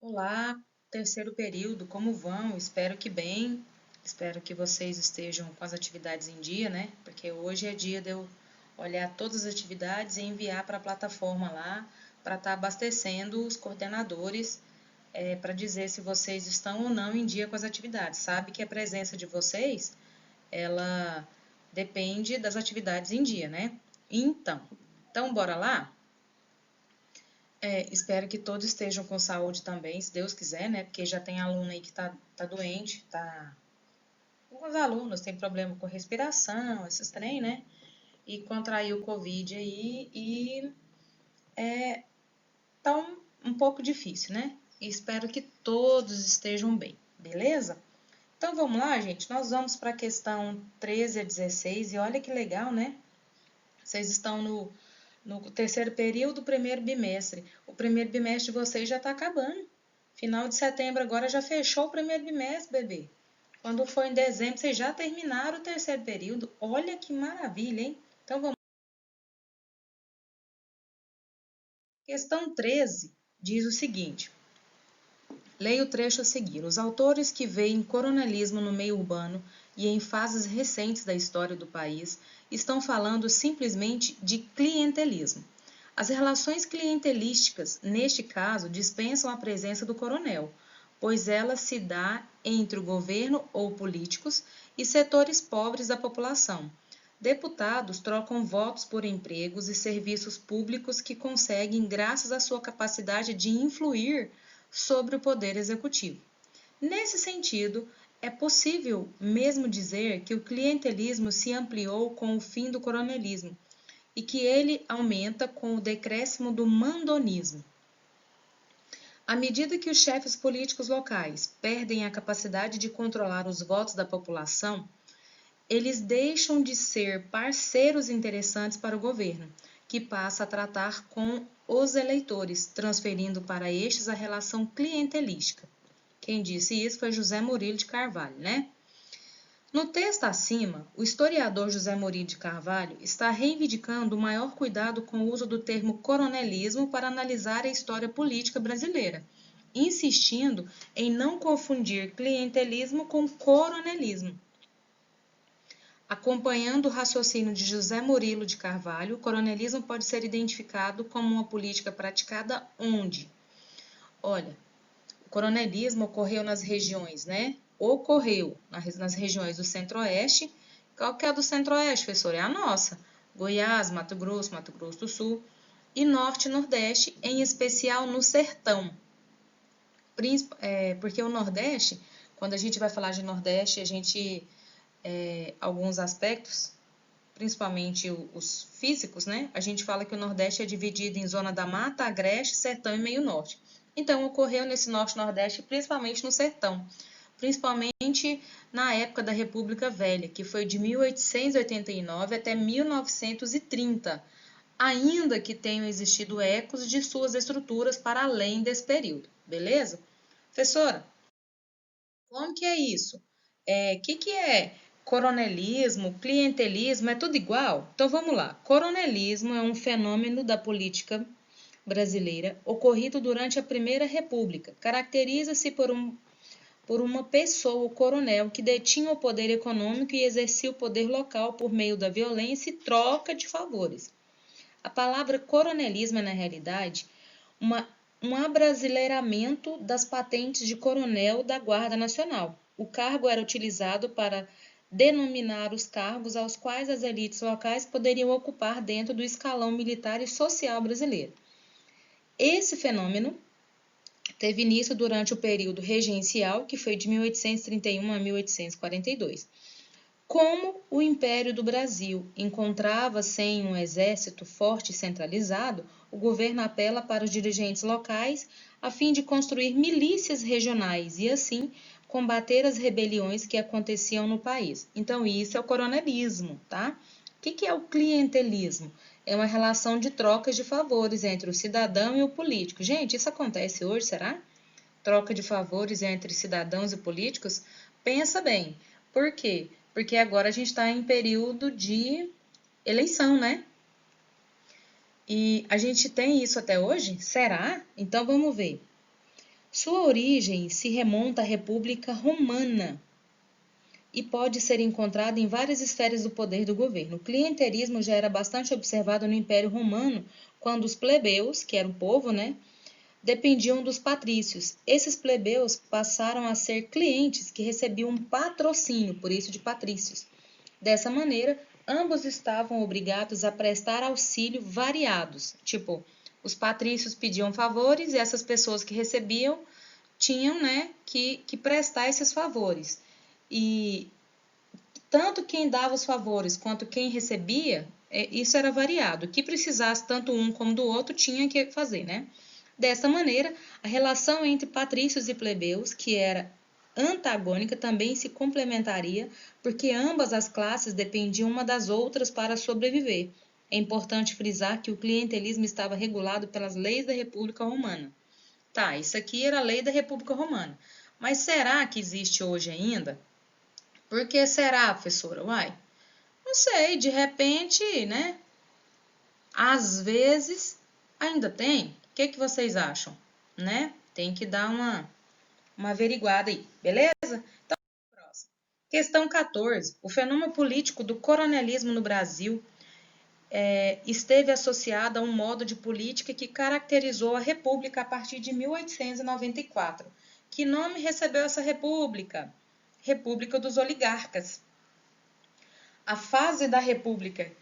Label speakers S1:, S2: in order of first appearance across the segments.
S1: Olá, terceiro período, como vão? Espero que bem. Espero que vocês estejam com as atividades em dia, né? Porque hoje é dia de eu olhar todas as atividades e enviar para a plataforma lá para estar abastecendo os coordenadores para dizer se vocês estão ou não em dia com as atividades. Sabe que a presença de vocês, ela depende das atividades em dia, né? Então, bora lá? Espero que todos estejam com saúde também, se Deus quiser, né? Porque já tem aluno aí que tá doente, tá. Alguns alunos têm problema com respiração, esses trem, né? E contraiu o Covid aí e tá um pouco difícil, né? E espero que todos estejam bem, beleza? Então vamos lá, gente. Nós vamos para a questão 13 a 16 e olha que legal, né? Vocês estão no terceiro período, primeiro bimestre. O primeiro bimestre de vocês já está acabando. Final de setembro agora já fechou o primeiro bimestre, bebê. Quando for em dezembro, vocês já terminaram o terceiro período. Olha que maravilha, hein? Então vamos. Questão 13 diz o seguinte. Leia o trecho a seguir. Os autores que veem coronelismo no meio urbano e em fases recentes da história do país estão falando simplesmente de clientelismo. As relações clientelísticas, neste caso, dispensam a presença do coronel, pois ela se dá entre o governo ou políticos e setores pobres da população. Deputados trocam votos por empregos e serviços públicos que conseguem graças à sua capacidade de influir sobre o poder executivo. Nesse sentido, é possível mesmo dizer que o clientelismo se ampliou com o fim do coronelismo e que ele aumenta com o decréscimo do mandonismo. À medida que os chefes políticos locais perdem a capacidade de controlar os votos da população, eles deixam de ser parceiros interessantes para o governo, que passa a tratar com os eleitores, transferindo para estes a relação clientelística. Quem disse isso foi José Murilo de Carvalho, né? No texto acima, o historiador José Murilo de Carvalho está reivindicando o maior cuidado com o uso do termo coronelismo para analisar a história política brasileira, insistindo em não confundir clientelismo com coronelismo. Acompanhando o raciocínio de José Murilo de Carvalho, o coronelismo pode ser identificado como uma política praticada onde? Olha, o coronelismo ocorreu nas regiões, né? Ocorreu nas regiões do Centro-Oeste. Qual que é a do Centro-Oeste, professor? É a nossa. Goiás, Mato Grosso do Sul. E Norte e Nordeste, em especial no Sertão. Porque o Nordeste, quando a gente vai falar de Nordeste, a gente alguns aspectos, principalmente os físicos, né? A gente fala que o Nordeste é dividido em zona da mata, agreste, sertão e meio norte. Então, ocorreu nesse norte-nordeste, principalmente no sertão, principalmente na época da República Velha, que foi de 1889 até 1930, ainda que tenham existido ecos de suas estruturas para além desse período, beleza? Professora, como que é isso? Que é coronelismo, clientelismo, é tudo igual? Então vamos lá. Coronelismo é um fenômeno da política brasileira ocorrido durante a Primeira República. Caracteriza-se por uma pessoa, o coronel, que detinha o poder econômico e exercia o poder local por meio da violência e troca de favores. A palavra coronelismo é, na realidade, uma, um abrasileiramento das patentes de coronel da Guarda Nacional. O cargo era utilizado para denominar os cargos aos quais as elites locais poderiam ocupar dentro do escalão militar e social brasileiro. Esse fenômeno teve início durante o período regencial, que foi de 1831 a 1842. Como o Império do Brasil encontrava-se em um exército forte e centralizado, o governo apela para os dirigentes locais a fim de construir milícias regionais e, assim, combater as rebeliões que aconteciam no país. Então, isso é o coronelismo, tá? O que é o clientelismo? É uma relação de trocas de favores entre o cidadão e o político. Gente, isso acontece hoje, será? Troca de favores entre cidadãos e políticos? Pensa bem. Por quê? Porque agora a gente está em período de eleição, né? E a gente tem isso até hoje? Será? Então vamos ver. Sua origem se remonta à República Romana e pode ser encontrada em várias esferas do poder do governo. O clientelismo já era bastante observado no Império Romano, quando os plebeus, que era o povo, né, dependiam dos patrícios. Esses plebeus passaram a ser clientes que recebiam um patrocínio, por isso de patrícios. Dessa maneira, ambos estavam obrigados a prestar auxílio variados. Tipo, os patrícios pediam favores e essas pessoas que recebiam tinham, né, que prestar esses favores. E tanto quem dava os favores quanto quem recebia, isso era variado. O que precisasse tanto um como do outro tinha que fazer, né? Dessa maneira, a relação entre patrícios e plebeus, que era antagônica, também se complementaria, porque ambas as classes dependiam uma das outras para sobreviver. É importante frisar que o clientelismo estava regulado pelas leis da República Romana. Tá, isso aqui era a lei da República Romana. Mas será que existe hoje ainda? Por que será, professora? Uai, não sei, de repente, né? Às vezes ainda tem. O que vocês acham? Né? Tem que dar uma averiguada aí, beleza? Então, próximo. Questão 14. O fenômeno político do coronelismo no Brasil esteve associado a um modo de política que caracterizou a República a partir de 1894. Que nome recebeu essa República? República dos Oligarcas. A fase da República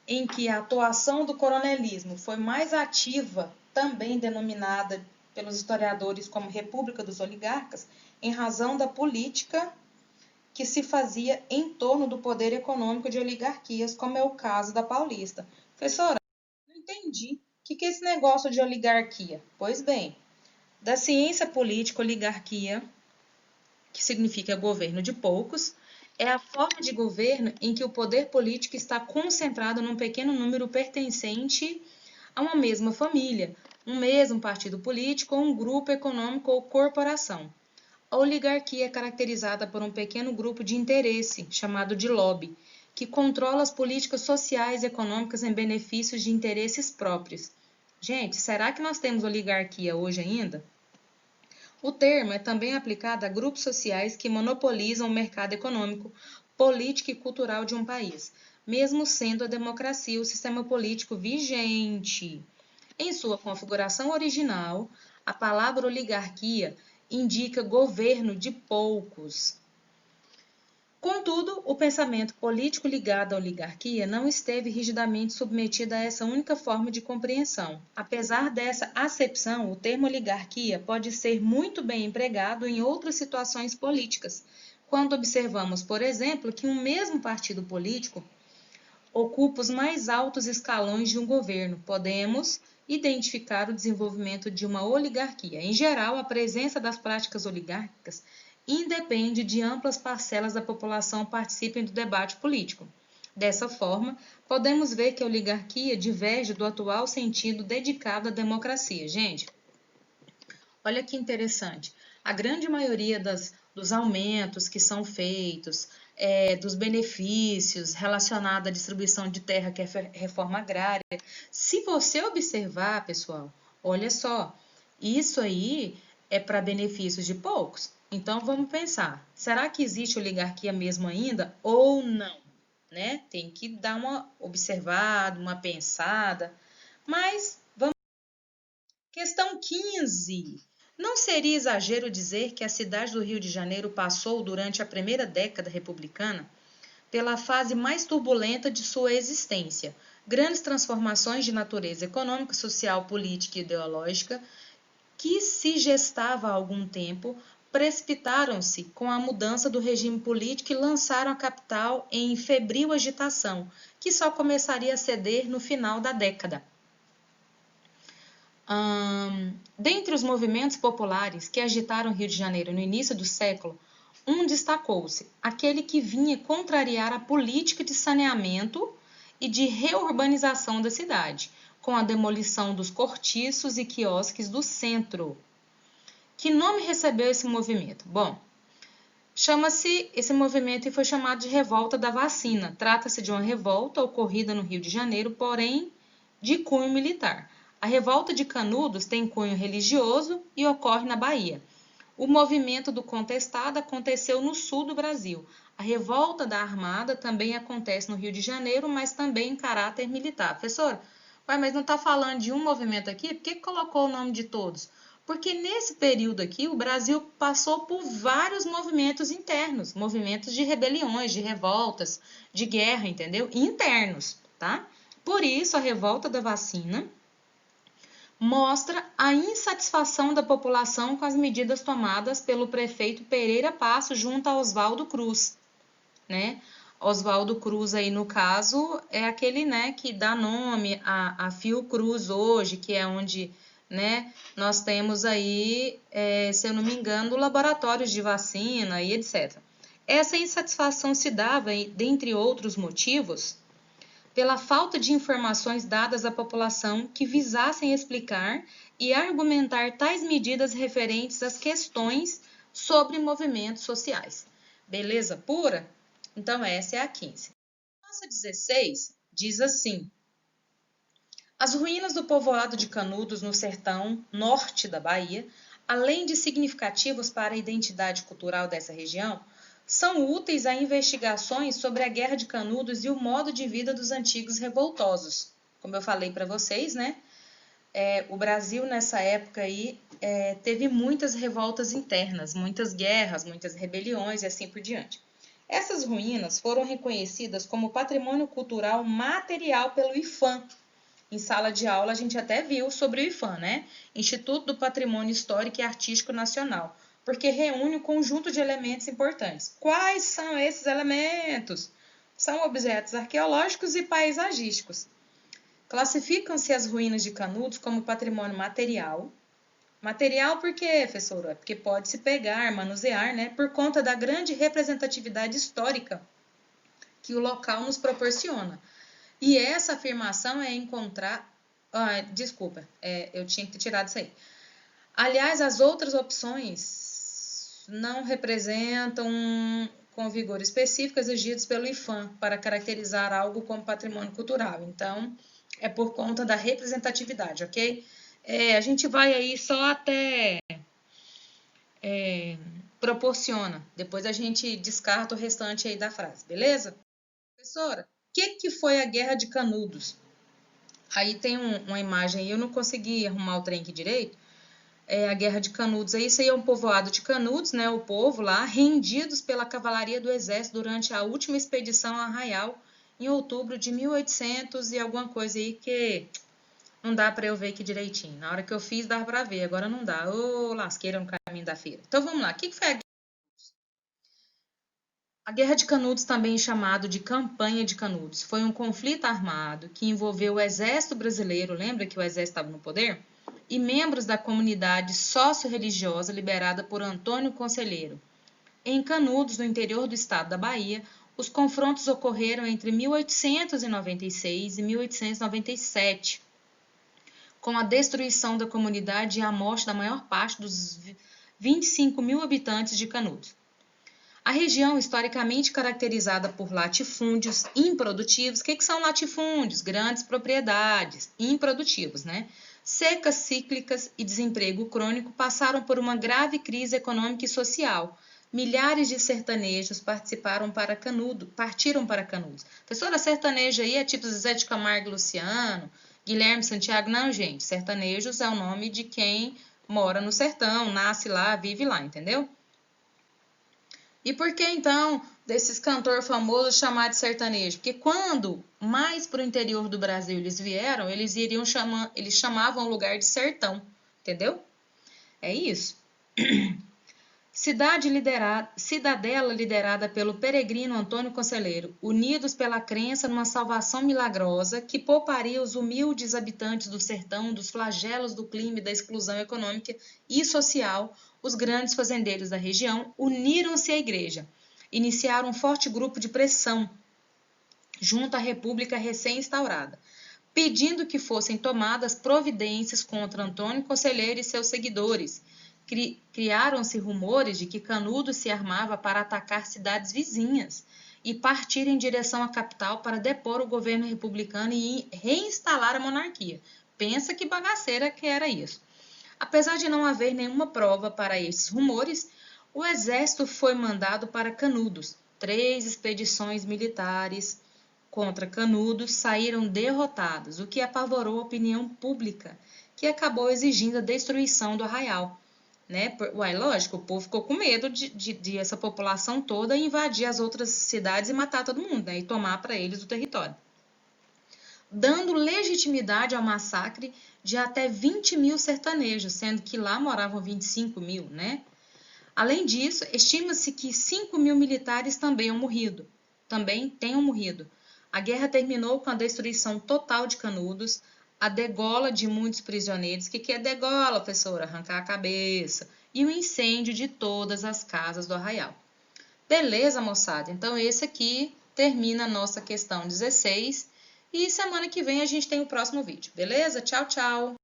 S1: em que a atuação do coronelismo foi mais ativa, também denominada pelos historiadores como República dos Oligarcas, em razão da política que se fazia em torno do poder econômico de oligarquias, como é o caso da Paulista. Professora, não entendi. O que é esse negócio de oligarquia? Pois bem, da ciência política, oligarquia, que significa governo de poucos, é a forma de governo em que o poder político está concentrado num pequeno número pertencente a uma mesma família, um mesmo partido político ou um grupo econômico ou corporação. A oligarquia é caracterizada por um pequeno grupo de interesse, chamado de lobby, que controla as políticas sociais e econômicas em benefício de interesses próprios. Gente, será que nós temos oligarquia hoje ainda? O termo é também aplicado a grupos sociais que monopolizam o mercado econômico, político e cultural de um país, mesmo sendo a democracia o sistema político vigente. Em sua configuração original, a palavra oligarquia indica governo de poucos. Contudo, o pensamento político ligado à oligarquia não esteve rigidamente submetido a essa única forma de compreensão. Apesar dessa acepção, o termo oligarquia pode ser muito bem empregado em outras situações políticas, quando observamos, por exemplo, que um mesmo partido político ocupa os mais altos escalões de um governo. Podemos identificar o desenvolvimento de uma oligarquia. Em geral, a presença das práticas oligárquicas independe de amplas parcelas da população participem do debate político. Dessa forma, podemos ver que a oligarquia diverge do atual sentido dedicado à democracia. Gente, olha que interessante. A grande maioria dos aumentos que são feitos, dos benefícios relacionados à distribuição de terra, que é a reforma agrária, se você observar, pessoal, olha só, isso aí é para benefícios de poucos. Então, vamos pensar, será que existe oligarquia mesmo ainda ou não? Né? Tem que dar uma observada, uma pensada, mas vamos. Questão 15. Não seria exagero dizer que a cidade do Rio de Janeiro passou, durante a primeira década republicana, pela fase mais turbulenta de sua existência. Grandes transformações de natureza econômica, social, política e ideológica, que se gestava há algum tempo, precipitaram-se com a mudança do regime político e lançaram a capital em febril agitação, que só começaria a ceder no final da década. Dentre os movimentos populares que agitaram o Rio de Janeiro no início do século, um destacou-se, aquele que vinha contrariar a política de saneamento e de reurbanização da cidade, com a demolição dos cortiços e quiosques do centro. Que nome recebeu esse movimento? Bom, esse movimento foi chamado de Revolta da Vacina. Trata-se de uma revolta ocorrida no Rio de Janeiro, porém de cunho militar. A revolta de Canudos tem cunho religioso e ocorre na Bahia. O movimento do contestado aconteceu no sul do Brasil. A revolta da Armada também acontece no Rio de Janeiro, mas também em caráter militar. Professora, mas não está falando de um movimento aqui? Por que colocou o nome de todos? Porque nesse período aqui, o Brasil passou por vários movimentos internos, movimentos de rebeliões, de revoltas, de guerra, entendeu? Internos, tá? Por isso, a revolta da vacina mostra a insatisfação da população com as medidas tomadas pelo prefeito Pereira Passos junto a Oswaldo Cruz, né? Oswaldo Cruz aí, no caso, é aquele, né, que dá nome a Fiocruz hoje, que é onde, né, nós temos aí, se eu não me engano, laboratórios de vacina e etc. Essa insatisfação se dava, dentre outros motivos, pela falta de informações dadas à população que visassem explicar e argumentar tais medidas referentes às questões sobre movimentos sociais. Beleza pura? Então, essa é a 15. Nossa 16 diz assim: as ruínas do povoado de Canudos, no sertão norte da Bahia, além de significativos para a identidade cultural dessa região, são úteis a investigações sobre a Guerra de Canudos e o modo de vida dos antigos revoltosos. Como eu falei para vocês, né? O Brasil, nessa época aí, teve muitas revoltas internas, muitas guerras, muitas rebeliões e assim por diante. Essas ruínas foram reconhecidas como patrimônio cultural material pelo IPHAN. Em sala de aula, a gente até viu sobre o IPHAN, né? Instituto do Patrimônio Histórico e Artístico Nacional, porque reúne um conjunto de elementos importantes. Quais são esses elementos? São objetos arqueológicos e paisagísticos. Classificam-se as ruínas de Canudos como patrimônio material. Material por quê, professora? Porque pode se pegar, manusear, né? Por conta da grande representatividade histórica que o local nos proporciona. E essa afirmação é encontrar... desculpa, eu tinha que ter tirado isso aí. Aliás, as outras opções não representam com vigor específico exigidos pelo IPHAN para caracterizar algo como patrimônio cultural. Então, é por conta da representatividade, ok? A gente vai aí só até proporciona. Depois a gente descarta o restante aí da frase, beleza? Professora, o que foi a Guerra de Canudos? Aí tem uma imagem aí, eu não consegui arrumar o trem aqui direito. A Guerra de Canudos. Isso aí é um povoado de Canudos, né? O povo lá, rendidos pela cavalaria do exército durante a última expedição a Arraial, em outubro de 1800 e alguma coisa aí que não dá para eu ver aqui direitinho. Na hora que eu fiz, dava para ver, agora não dá. Ô, lasqueira no caminho da feira. Então vamos lá, o que foi a Guerra? A Guerra de Canudos, também chamado de Campanha de Canudos, foi um conflito armado que envolveu o exército brasileiro, lembra que o exército estava no poder? E membros da comunidade sócio-religiosa liderada por Antônio Conselheiro. Em Canudos, no interior do estado da Bahia, os confrontos ocorreram entre 1896 e 1897, com a destruição da comunidade e a morte da maior parte dos 25 mil habitantes de Canudos. A região, historicamente caracterizada por latifúndios improdutivos, o que são latifúndios? Grandes propriedades, improdutivos, né? Secas cíclicas e desemprego crônico passaram por uma grave crise econômica e social. Milhares de sertanejos partiram para Canudos. Professora, sertanejo aí é tipo Zé de Camargo e Luciano, Guilherme Santiago? Não, gente. Sertanejos é o nome de quem mora no sertão, nasce lá, vive lá, entendeu? E por que, então, desses cantores famosos chamar de sertanejo? Porque quando mais para o interior do Brasil eles vieram, eles chamavam o lugar de sertão, entendeu? É isso. Cidadela liderada pelo peregrino Antônio Conselheiro, unidos pela crença numa salvação milagrosa que pouparia os humildes habitantes do sertão dos flagelos do clima e da exclusão econômica e social, os grandes fazendeiros da região uniram-se à igreja, iniciaram um forte grupo de pressão junto à república recém-instaurada, pedindo que fossem tomadas providências contra Antônio Conselheiro e seus seguidores. Criaram-se rumores de que Canudos se armava para atacar cidades vizinhas e partir em direção à capital para depor o governo republicano e reinstalar a monarquia. Pensa que bagaceira que era isso. Apesar de não haver nenhuma prova para esses rumores, o exército foi mandado para Canudos. 3 expedições militares contra Canudos saíram derrotadas, o que apavorou a opinião pública, que acabou exigindo a destruição do arraial. Né? Uai, lógico, o povo ficou com medo de essa população toda invadir as outras cidades e matar todo mundo, né? E tomar para eles o território, dando legitimidade ao massacre de até 20 mil sertanejos, sendo que lá moravam 25 mil, né? Além disso, estima-se que 5 mil militares também tenham morrido. A guerra terminou com a destruição total de Canudos, a degola de muitos prisioneiros. O que é degola, professora? Arrancar a cabeça. E o incêndio de todas as casas do arraial. Beleza, moçada? Então, esse aqui termina a nossa questão 16. E semana que vem a gente tem o próximo vídeo. Beleza? Tchau, tchau!